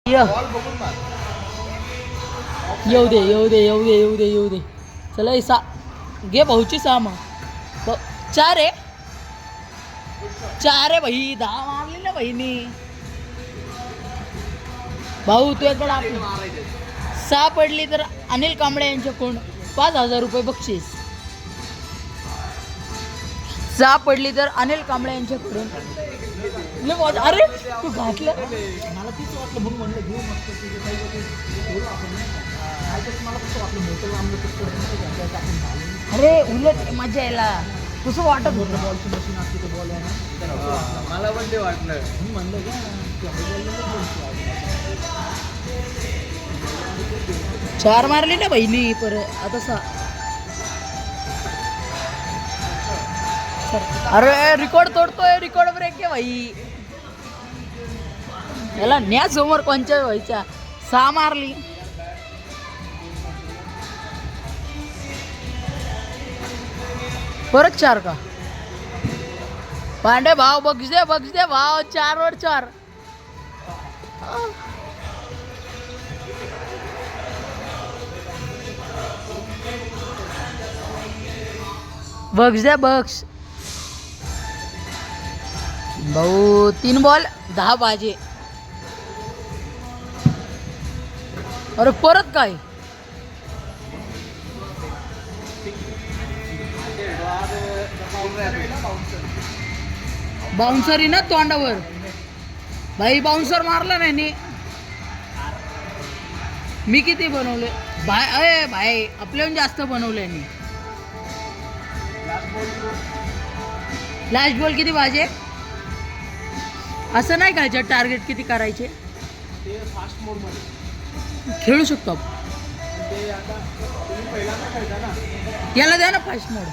येऊ दे येऊ दे येऊ दे येऊ दे येऊ दे. चला सा घे भाऊची सहा मग. चार आहे भाई. 10 मारली ना बहिणी. भाऊ तुझ्याकडे 6 पडली तर अनिल कांबळे यांच्याकडून 5,000 रुपये बक्षीस. 6 पडली तर अनिल कांबळे यांच्याकडून. अरे तू घातलं मला तीच वाटलं म्हणून म्हणलं घेऊ मस्त अरे उलट मजा यायला कसं वाटत होतं. बॉलची मशीन असते ते बॉल आहे ना मला पण ते वाटलं म्हणलं का 4 मारली ना बहिणी परत आता 6. अरे रिकॉर्ड तोडतोय. रिकॉर्ड ब्रेक आहे भाई. याला न्या समोर कोणच्या व्हायच्या. 6 मारली. परत 4 का पांडे भाव. बघ दे भाव. 4 वर 4. बक्स भाऊ. 3 बॉल 10 बाजे. अरे परत काय बाउन्सर ना तोंडावर भाई. बाउन्सर मारला नाही. मी किती बनवले भाई. अरे भाई आपल्याहून जास्त बनवले मी. लास्ट बॉल किती वाजे. असं नाही करायचं. टार्गेट किती करायचे खेळू शकतो. याला द्या ना फास्ट मोड.